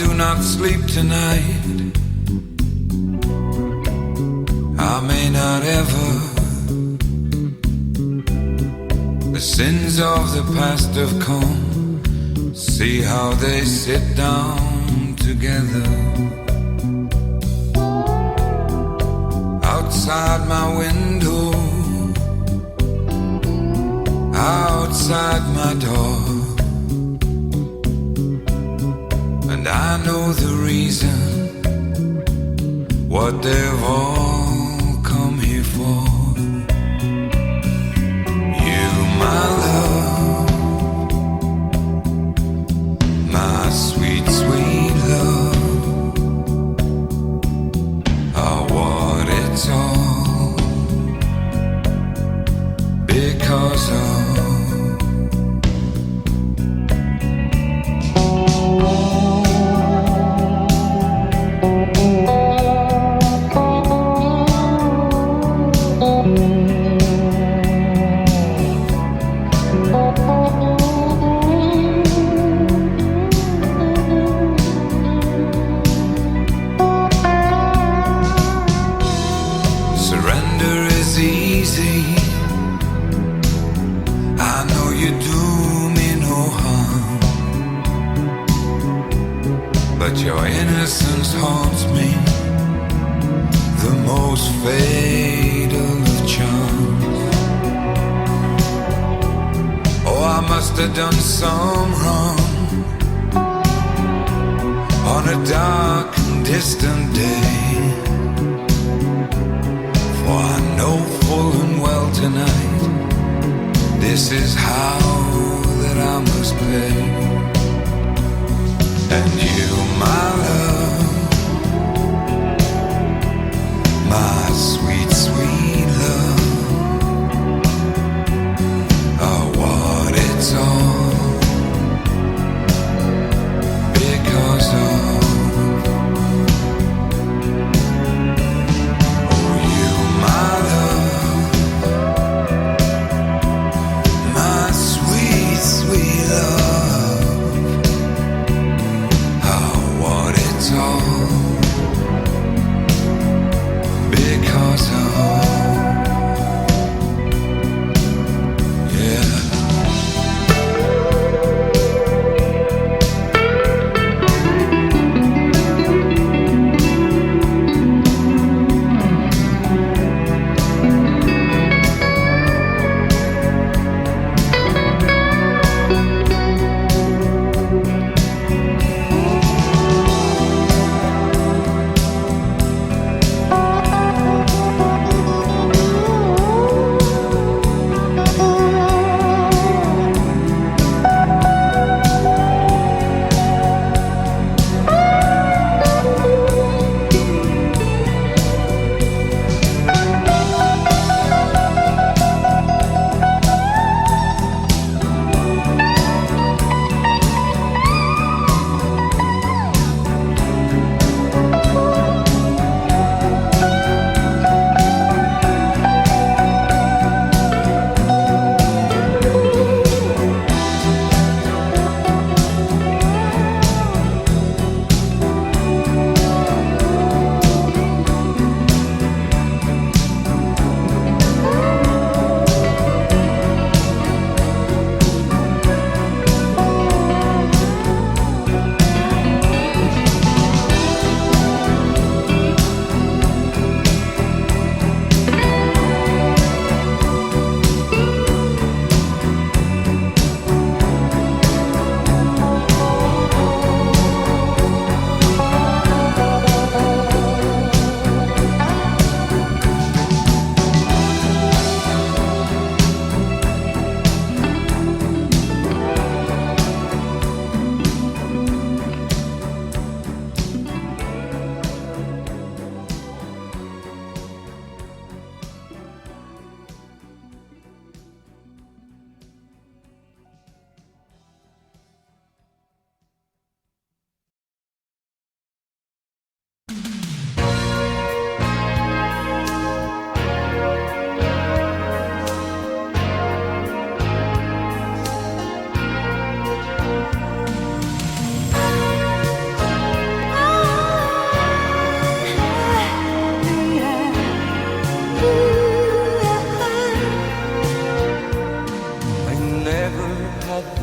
do not sleep tonight. I may not ever. The sins of the past have come. See how they sit down together. Outside my window, outside my door. And I know the reason, what they've all come here for. You, my love, my sweet, sweet love, are what it's all because of. Surrender is easy. I know you do me no harm, but your innocence haunts me, the most fatal of charms. Oh, I must have done some wrong on a dark and distant day. For I know full and well tonight, this is how that I must pay. And you, my love, my sweet, sweet love, are what it's all because of. Because of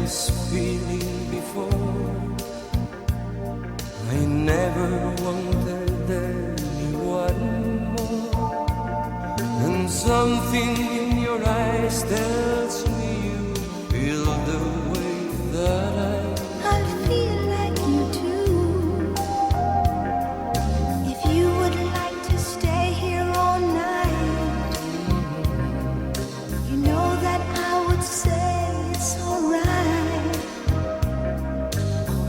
this feeling before. I never wanted anyone more. And something in your eyes tells me you feel the way that I feel like you too. If you would like to stay here all night, you know that I would say it's alright.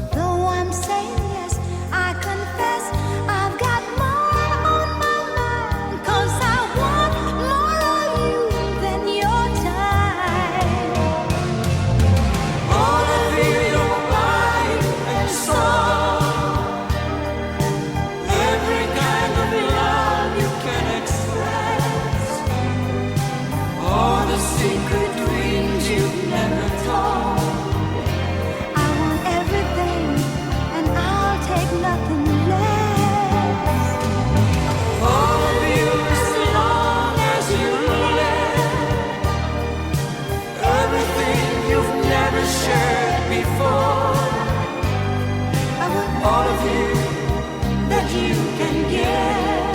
Although I'm saying yes, I confess I've got more on my mind. 'Cause I want more of you than your time. all of your mind and soul, every kind of love you can express, all the secret dreams you've never told. I want everything, and I'll take nothing less. All of you as long as you live, everything you've never shared before. I want All of you that you can get.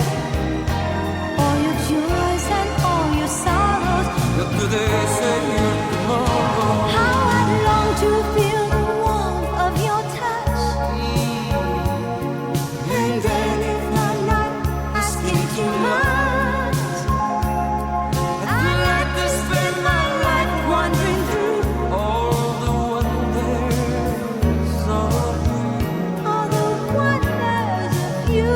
all your joys and all your sorrows. What do they say you're tomorrow? How I'd long to feel the warmth of your touch. And then if I'm not asking too much, I'd like to spend my life wandering through All the wonders of you. all the wonders of you.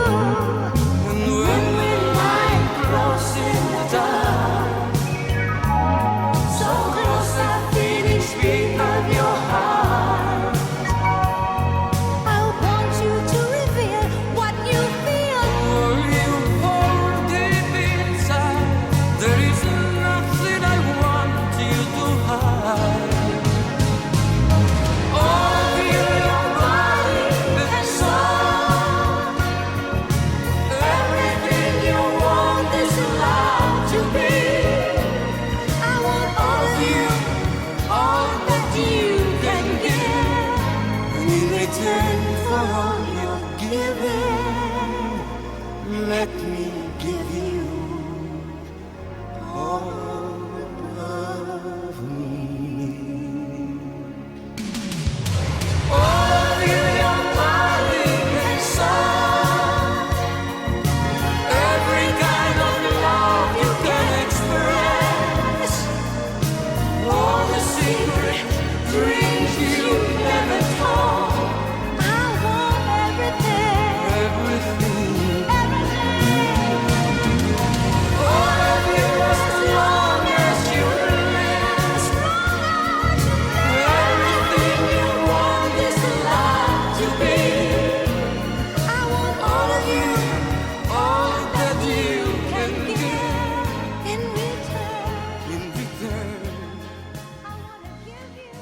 And when we lie close in the dark, so close I feel each beat of your heart. I want you to reveal what you feel. All you hold deep inside, there is nothing I want you to hide. All of you, your body and soul, everything you want is allowed to be. I want all of you, All that you can give. and in return for all your giving, let me give you all of me. All of you, your body and soul, every kind of love you can express, all the secret dreams you never told. I want everything, Everything, everything. all of you as long as you live. Everything you want is allowed to be. I want All of you, all that you can give. in return. In return, I wanna give you.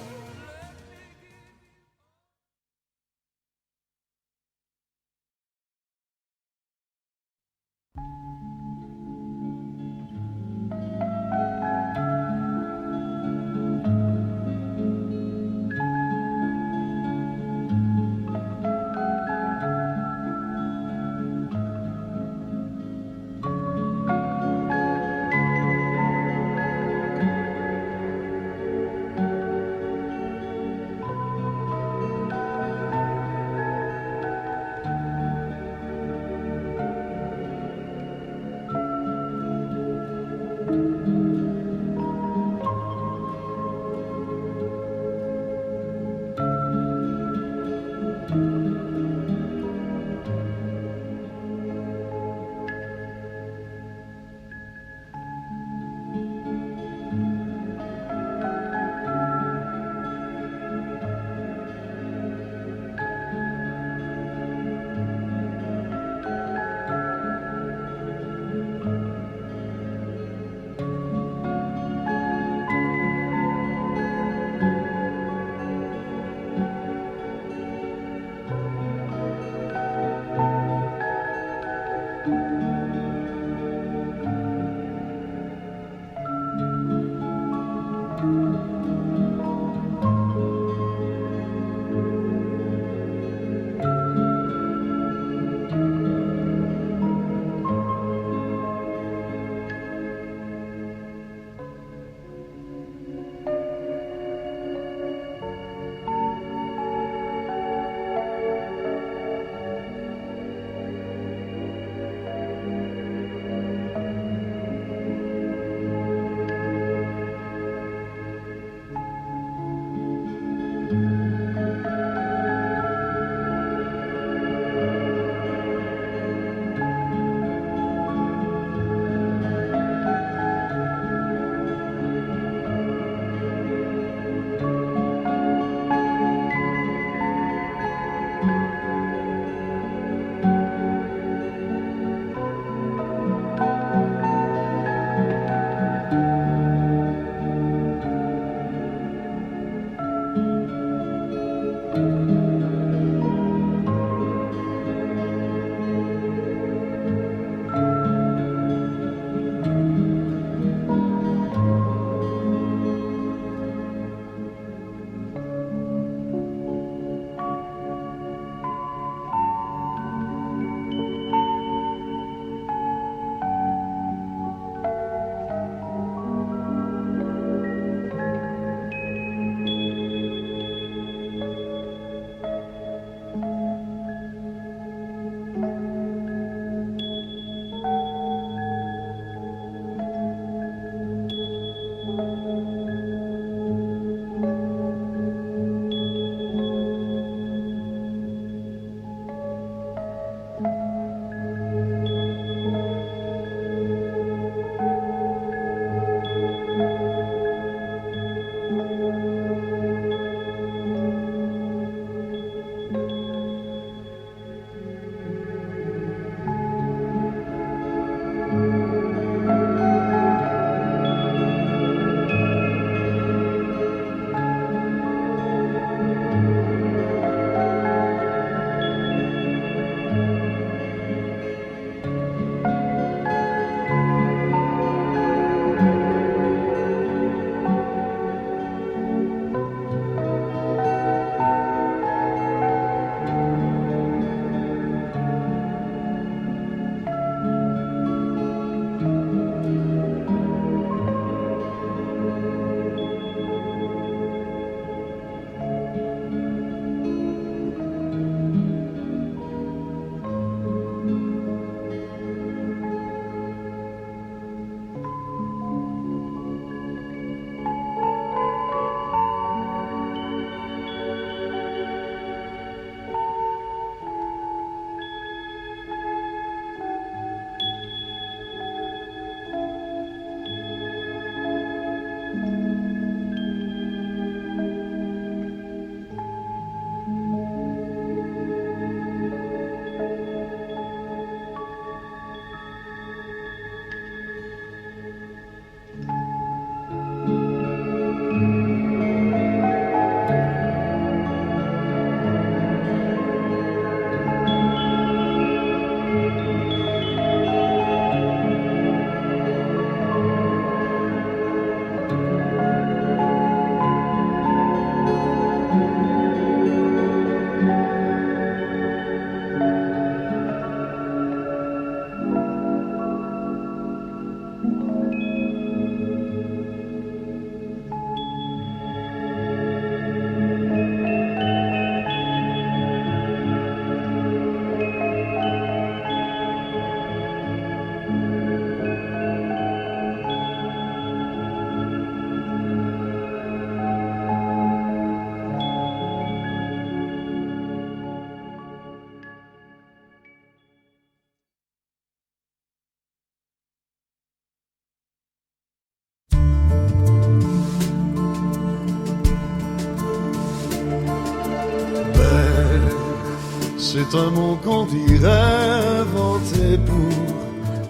C'est un mot qu'on dirait inventé pour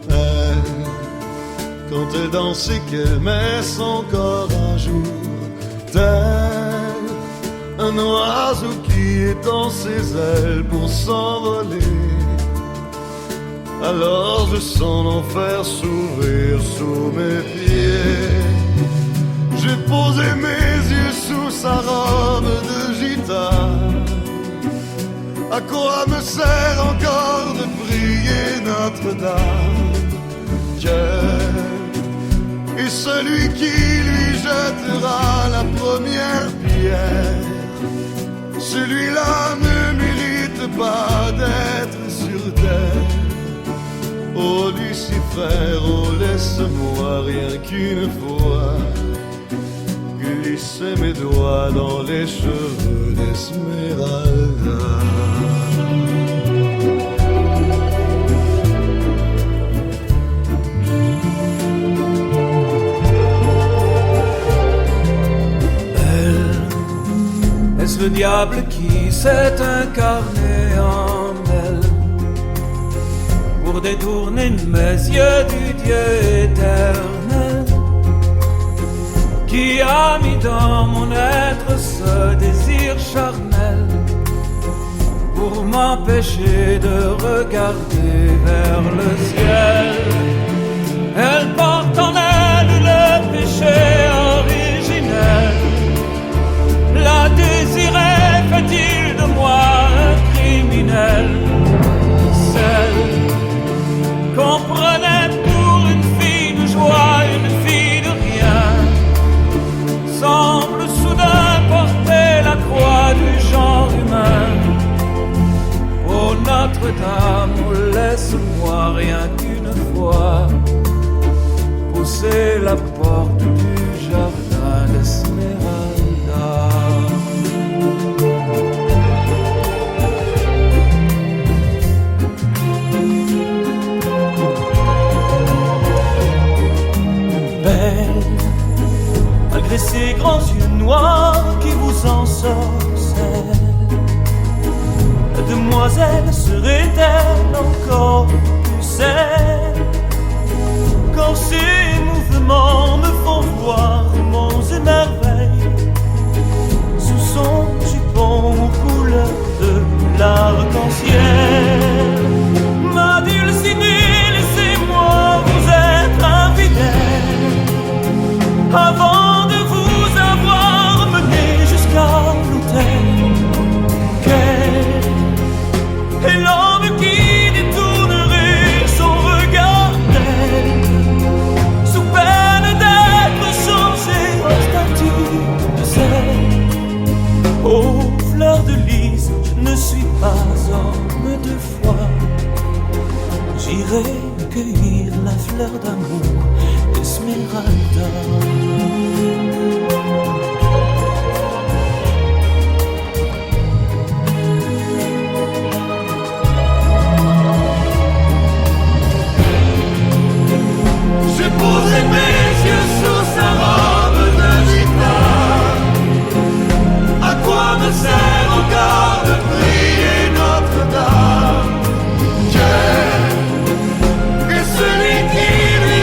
elle, quand elle danse et qu'elle met son corps un jour, tel un oiseau qui étend ses ailes pour s'envoler. Alors je sens l'enfer s'ouvrir sous mes pieds. J'ai posé mes yeux sous sa robe de gitane. À quoi me sert encore de prier Notre-Dame? Dieu est celui qui lui jettera la première pierre. Celui-là ne mérite pas d'être sur terre. Oh Lucifer, oh laisse-moi rien qu'une fois glisser mes doigts dans les cheveux d'Esmeralda. Elle, est-ce le diable qui s'est incarné en elle pour détourner mes yeux du Dieu éternel, qui a mis dans mon être ce désir charnel pour m'empêcher de regarder vers le ciel? Elle porte en elle le péché originel. La désirait, fait-il de moi un criminel? Celle qu'on prenait pour une fille de joie, une fille de rien, semble soudain porter la croix du genre humain. Oh Notre-Dame, oh laisse-moi rien qu'une fois pousser la porte du jardin d'Esmeralda. Malgré ces grands yeux noirs qui vous ensorcellent, la demoiselle serait-elle encore plus saine quand ses mouvements me font voir monts et merveilles sous son jupon aux couleurs de l'arc-en-ciel? Ma Dulcinée, laissez-moi vous être infidèle avant de vous avoir mené jusqu'à l'autel. Quel est l'homme qui détournerait son regard d'elle, sous peine d'être changé en statue de sel? Oh, fleur de lys, je ne suis pas homme de foi. J'irai cueillir la fleur d'amour d'Esmeralda. J'ai posé mes yeux sous sa robe de gitane. À quoi me sert encore de prier Notre-Dame? Dieu est celui qui lui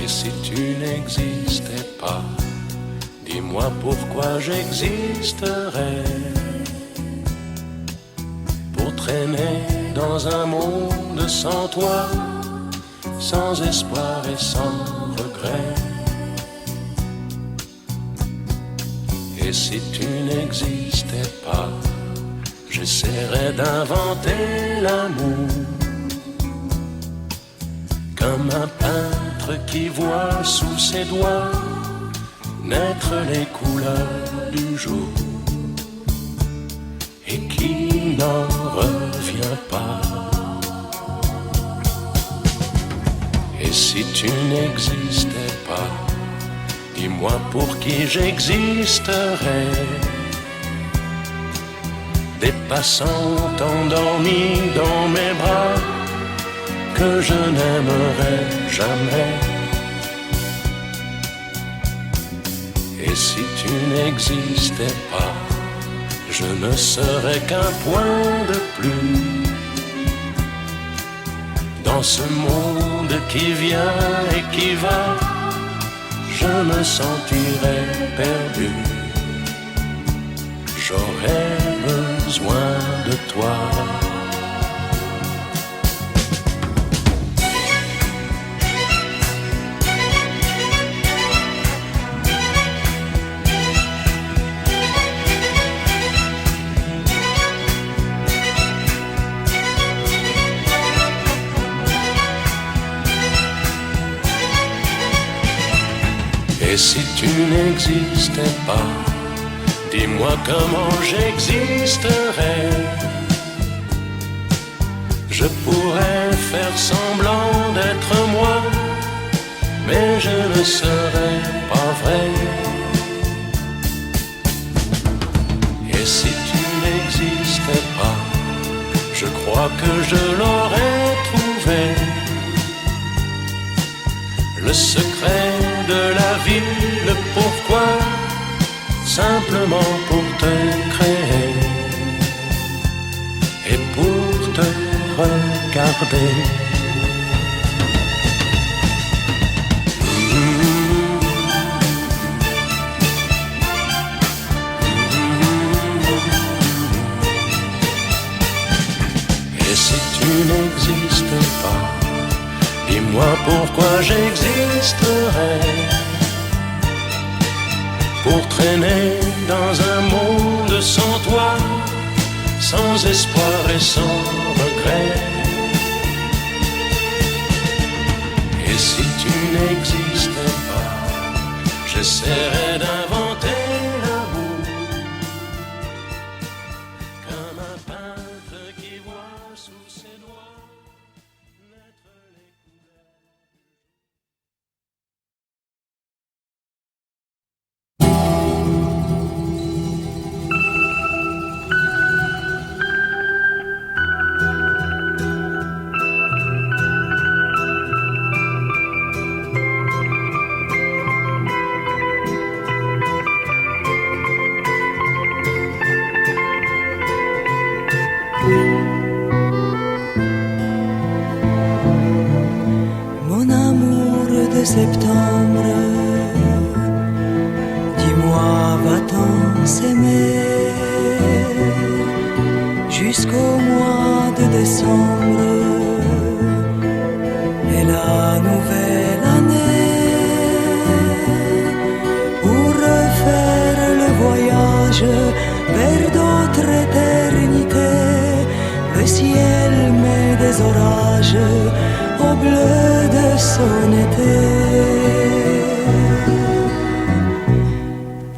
Et si tu n'existais pas, dis-moi pourquoi j'existerais. Pour traîner dans un monde sans toi, sans espoir et sans regret. Et si tu n'existais pas, j'essaierais d'inventer l'amour, comme un peintre qui voit sous ses doigts naître les couleurs du jour et qui n'en revient pas. Et si tu n'existais pas, dis-moi pour qui j'existerais. Des passants endormis dans mes bras que je n'aimerais jamais. Et si tu n'existais pas, je ne serais qu'un point de plus dans ce monde qui vient et qui va. Je me sentirais perdu. J'aurais besoin de toi. Et si tu n'existais pas, dis-moi comment j'existerais. Je pourrais faire semblant d'être moi, mais je ne serais pas vrai. Et si tu n'existais pas, je crois que je l'aurais trouvé. Le secret de la vie, le pourquoi, simplement pour te créer et pour te regarder. Et si tu n'existais pas, dis-moi pourquoi j'existerais. Pour traîner dans un monde sans toi, sans espoir et sans regret. Et si tu n'existais pas, j'essaierais d'inventer l'amour, comme un peintre qui voit sous ses doigts naître les couleurs. Mon amour de septembre, dis-moi, va-t-on s'aimer jusqu'au mois de décembre et la nouvelle année, pour refaire le voyage vers d'autres éternités. Le ciel met des orages au bleu de son été.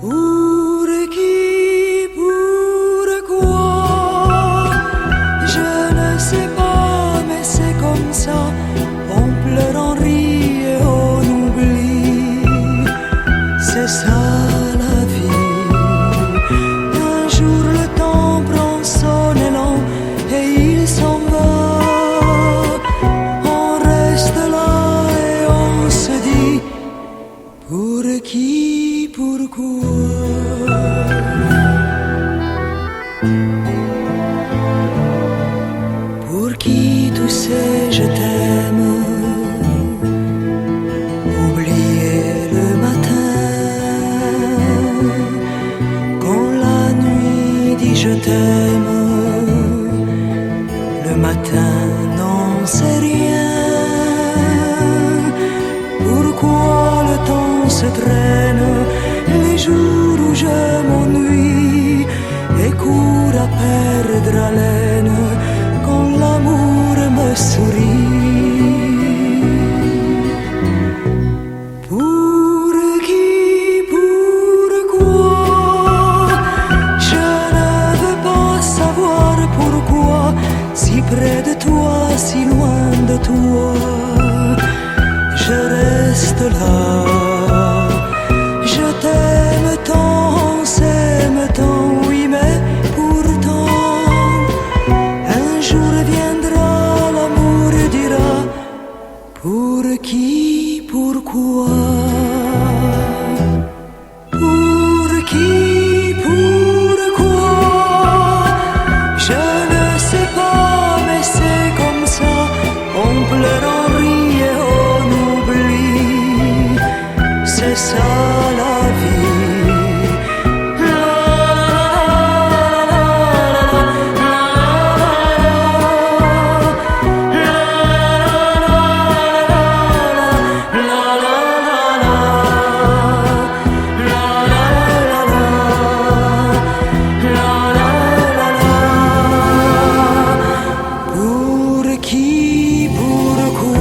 Pour qui, pourquoi, je ne sais pas, mais c'est comme ça. On pleure, on rit et on oublie. C'est ça la vie. Un jour le temps prend son élan et il s'en va. Pour qui, pourquoi? Pour qui tous ces je t'aime, oublie t'aime. Le matin n'en sait rien. Pourquoi le temps se traîne, les jours où je m'ennuie et cours à perdre haleine quand l'amour me sourit. Pour qui, pourquoi, je ne veux pas savoir pourquoi, si près de toi, si loin de toi, je reste là. Je t'aime tant, on s'aime tant, oui, mais pourtant, un jour viendra, l'amour dira, pour qui, pourquoi. Pour qui, pourquoi, je ne sais pas, mais c'est comme ça, on pleure, on rit et on oublie, c'est ça la vie. Pour qui, pourquoi.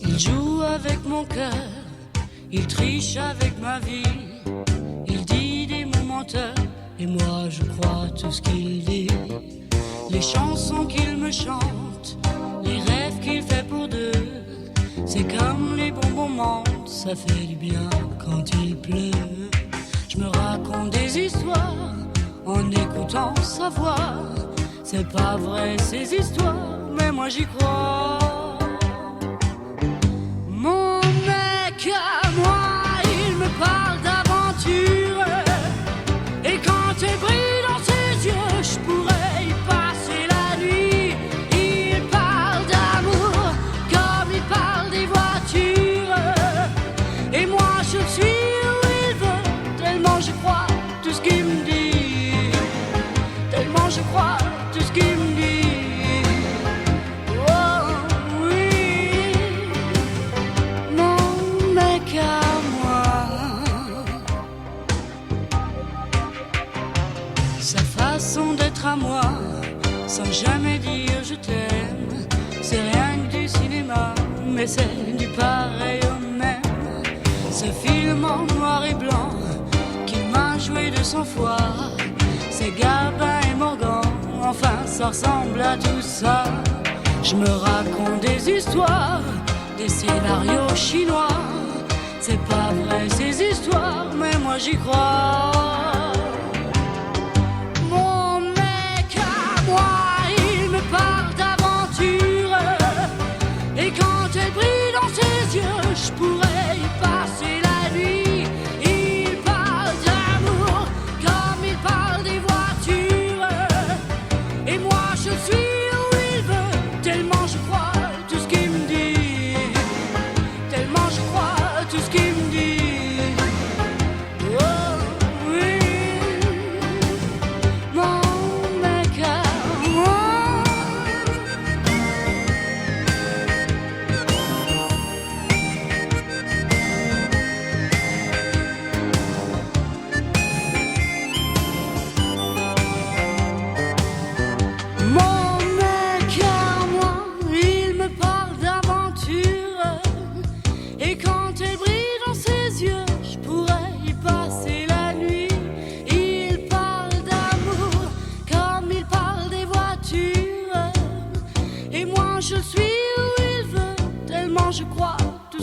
Il joue avec mon cœur, il triche avec ma vie, il dit des mots menteurs, et moi je crois tout ce qu'il dit. Les chansons qu'il me chante, les rêves qu'il fait pour deux, c'est comme les bons moments, ça fait du bien quand il pleut. Je me raconte des histoires en écoutant sa voix, c'est pas vrai ces histoires, mais moi j'y crois. Mon mec à moi, il me parle d'aventure, et quand elle brille dans ses yeux, je pourrais y passer la nuit. Il parle d'amour comme il parle des voitures, et moi je suis où il veut, tellement je crois tout ce qu'il me dit, tellement je crois tout ce qu'il me dit. Sa façon d'être à moi, sans jamais dire je t'aime, c'est rien que du cinéma, mais c'est du pareil au même. Ce film en noir et blanc, qu'il m'a joué de son foi, c'est Gabin et Morgan, enfin ça ressemble à tout ça. Je me raconte des histoires, des scénarios chinois, c'est pas vrai ces histoires, mais moi j'y crois. Mon mec à moi, il me parle d'aventure, et quand elle brille dans ses yeux, je pourrais y passer la nuit. Il parle d'amour comme il parle des voitures, et moi je suis où il veut, tellement je crois tout ce qu'il me dit, tellement je crois tout ce qu'il me dit. Oh oui, mon mec à moi.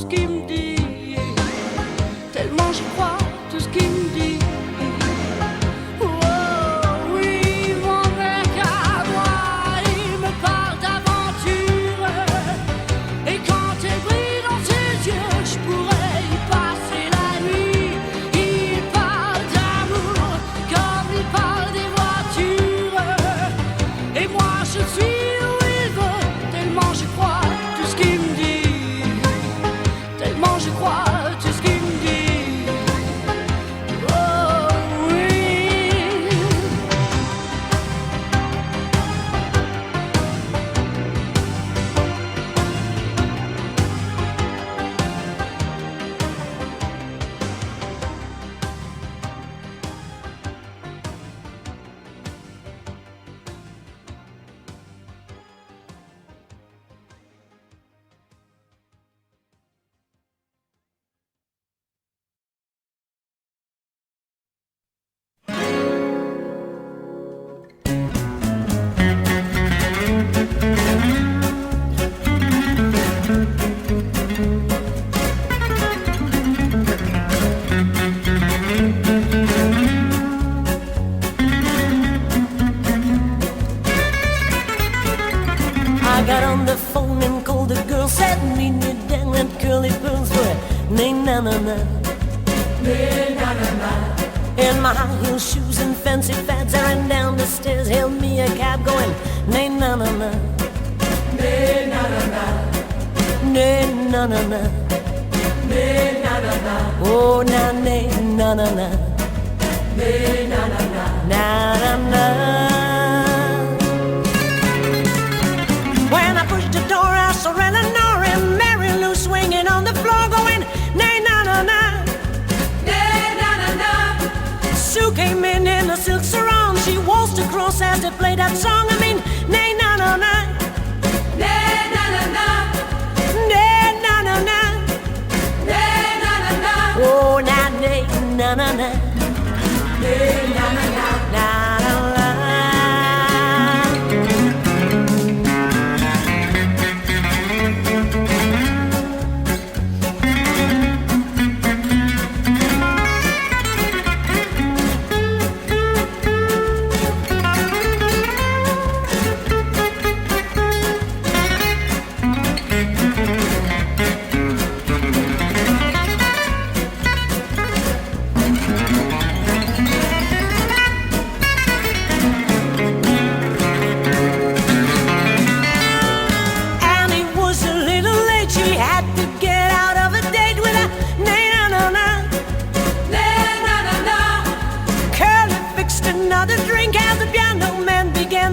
ce qu'il me dit. Tellement j'y crois tout ce qu'il me dit. Oh oui, mon mec à moi, il me parle d'aventure. Et quand elle brille dans ses yeux, je pourrais y passer la nuit. Il parle d'amour comme il parle des voitures. Et moi je suis où il veut, tellement je crois tout ce qu'il me dit. Tellement je crois tout ce qu'il me dit. Oh oui. I got on the phone and called the girl, said meet me down at Curly Pearl's where nay na na na, nay na na na. In my high heel shoes and fancy fads, I ran down the stairs, hailed me a cab going nay na na na, nay na na na, nay na na na, nay na na na. Oh na nay na na na, nay na na na, na na na. When I pushed the door, I saw Eleanor and Mary Lou swinging on the floor, going nay na na na, nay na na na. Sue came in a silk sarong, she waltzed across as they played that song. I mean, nay na na na, nay na na na, nay na na na, nay na na na. Oh na nay na na na, nay na na na, na na na.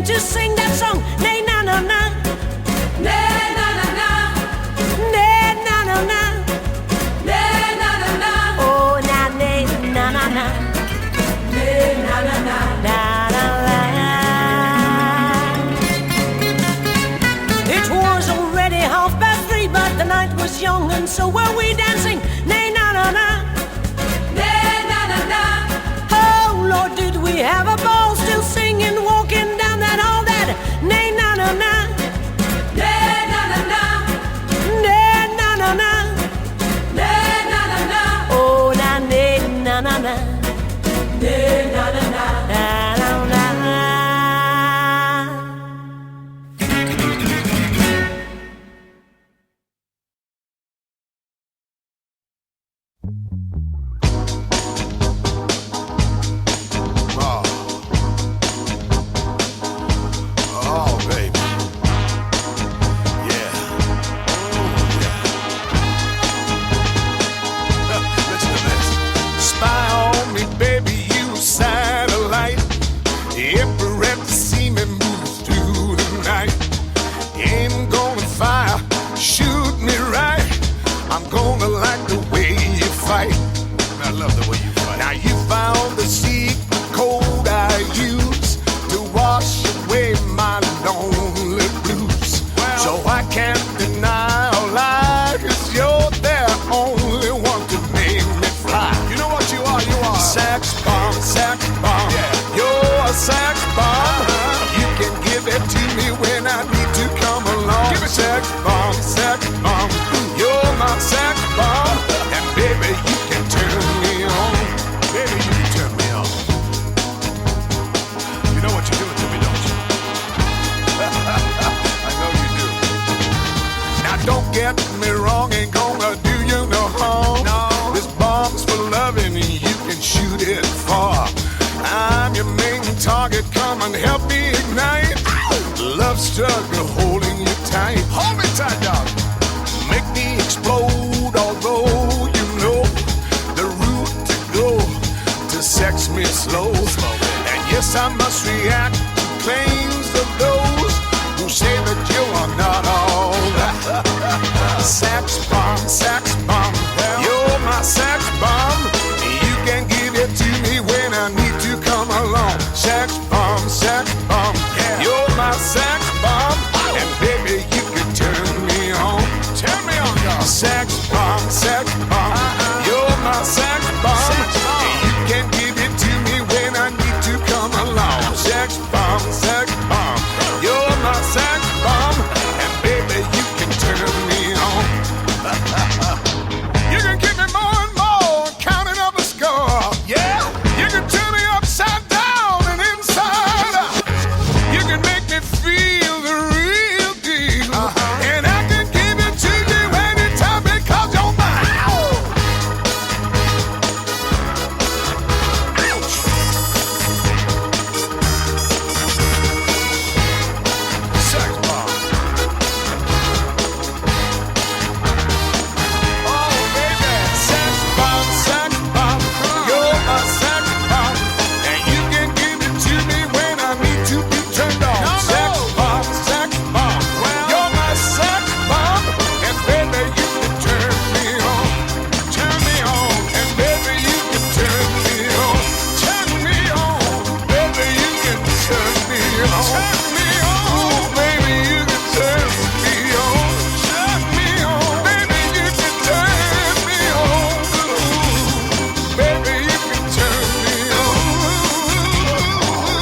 To sing that song, nay na na na, nay na na na, nay na na na, nay na na na. Oh na nay na na na, nay na na na, na na na. It was already 3:30, but the night was young and so were we dancing. Nay na na na, nay na na na. Oh Lord, did we have a ball, still singing, walking down that hall, that nay na na na, nay na na na, nay na na na, nay na na na. Oh na nay na na na, nay na na na, na na na. Shoot me right, I'm gonna like the way you fight. help me ignite. Love struggle holding you tight. Hold me tight, dog. Make me explode, although you know the route to go to sex me slow. And yes, I must react to claims of those who say that you are not all that. Sax bomb, you're my sax bomb. You can give it to me when I need to come along. Sax bomb, yeah. You're my sax bomb, and baby you can turn me on. Turn me on, y'all. Sax bomb, you're my sax bomb. You can give it to me when I need to come along. Sax bomb, you're my sax bomb, and baby you can turn me on. You can give me more and more, counting up a score. Yeah, you can turn me upside down and inside out. You can make me feel the real deal, and I can give it to you anytime because you're mine. Ouch. Sex bomb. Oh baby, sex bomb, you're my sex bomb, and you can give it to me when I need to be turned on. Sex bomb, you're my sex bomb, and baby you can turn me on, and baby you can turn me on, baby you can turn me on, ooh, baby you can turn me on, baby you can turn me on, ooh, baby you can turn me on,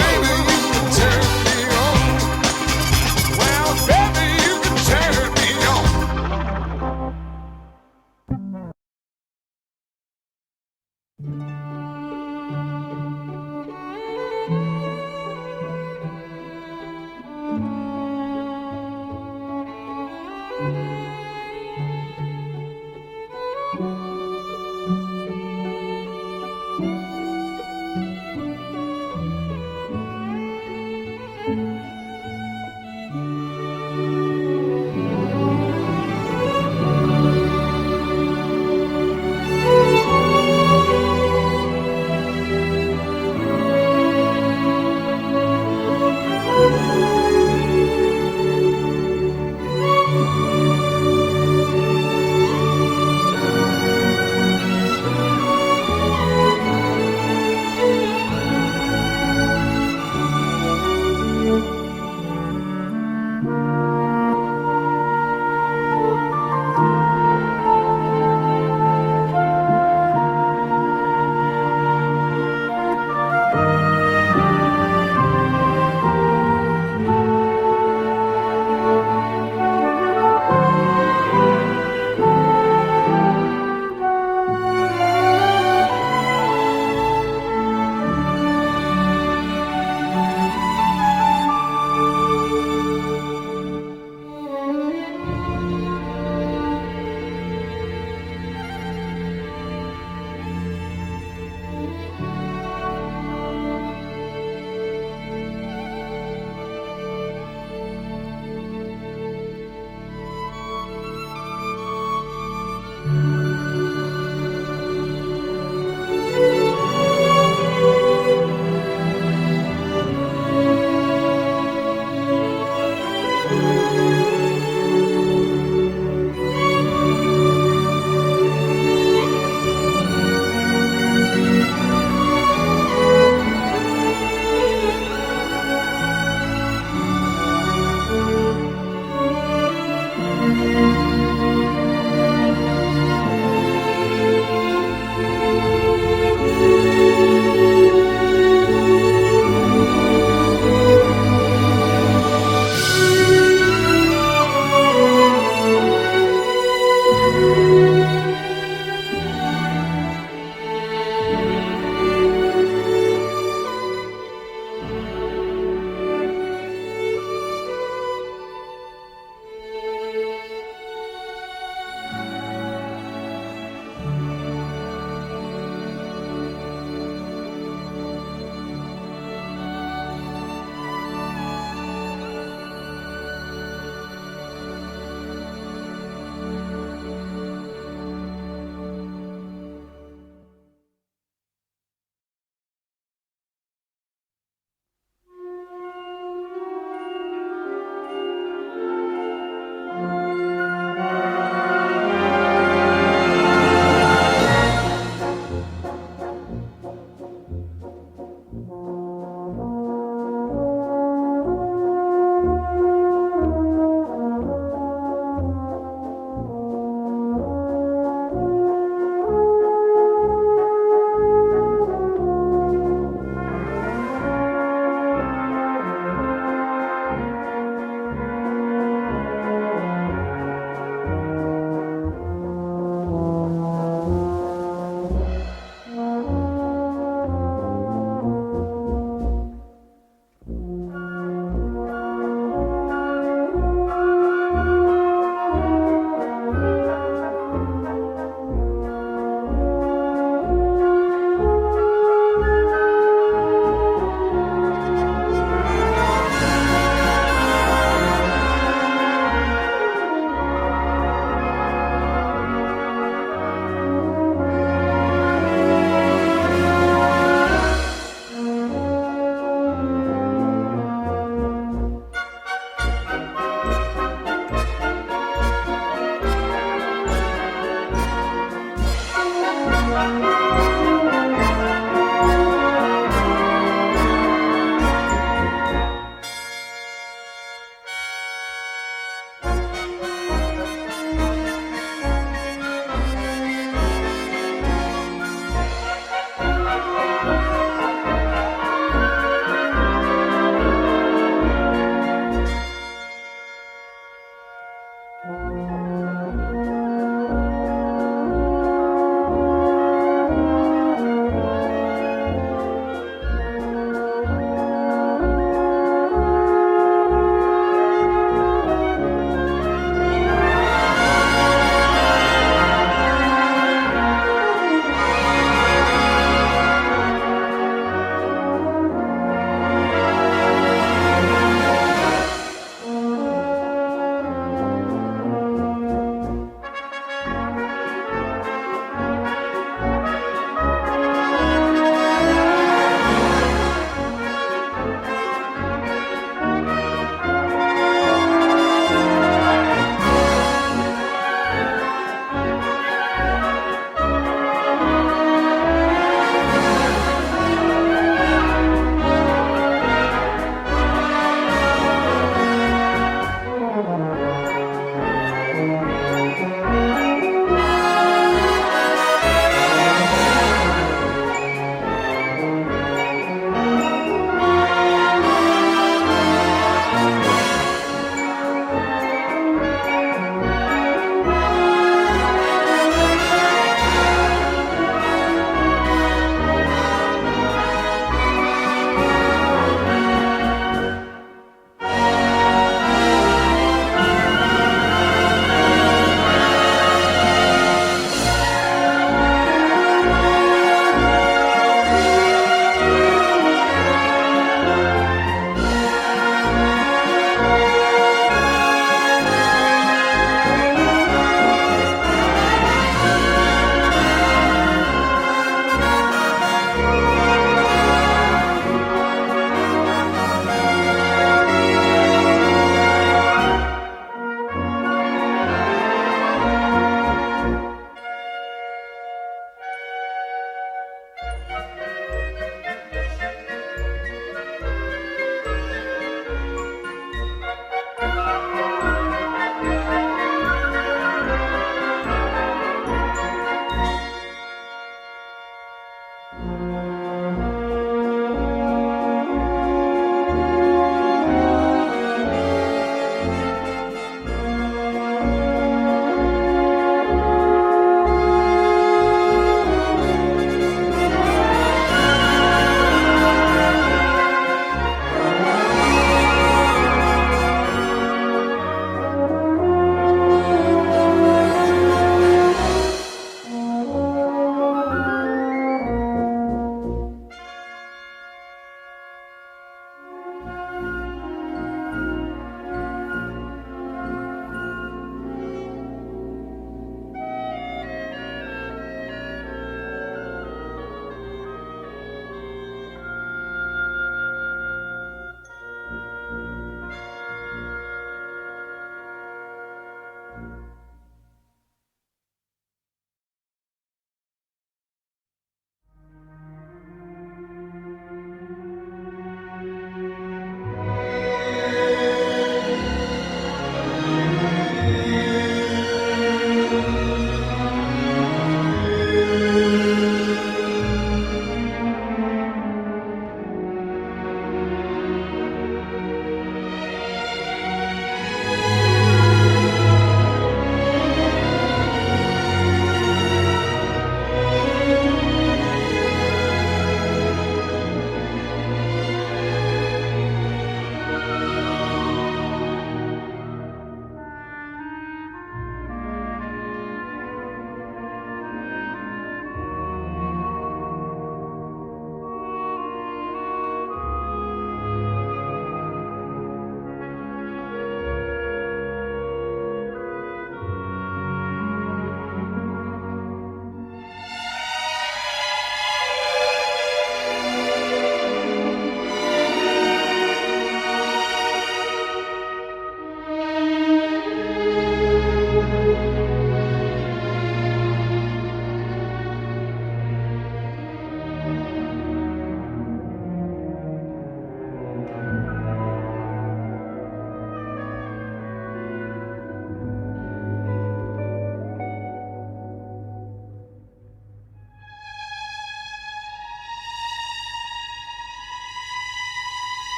baby you can turn me on, well baby you can turn me on.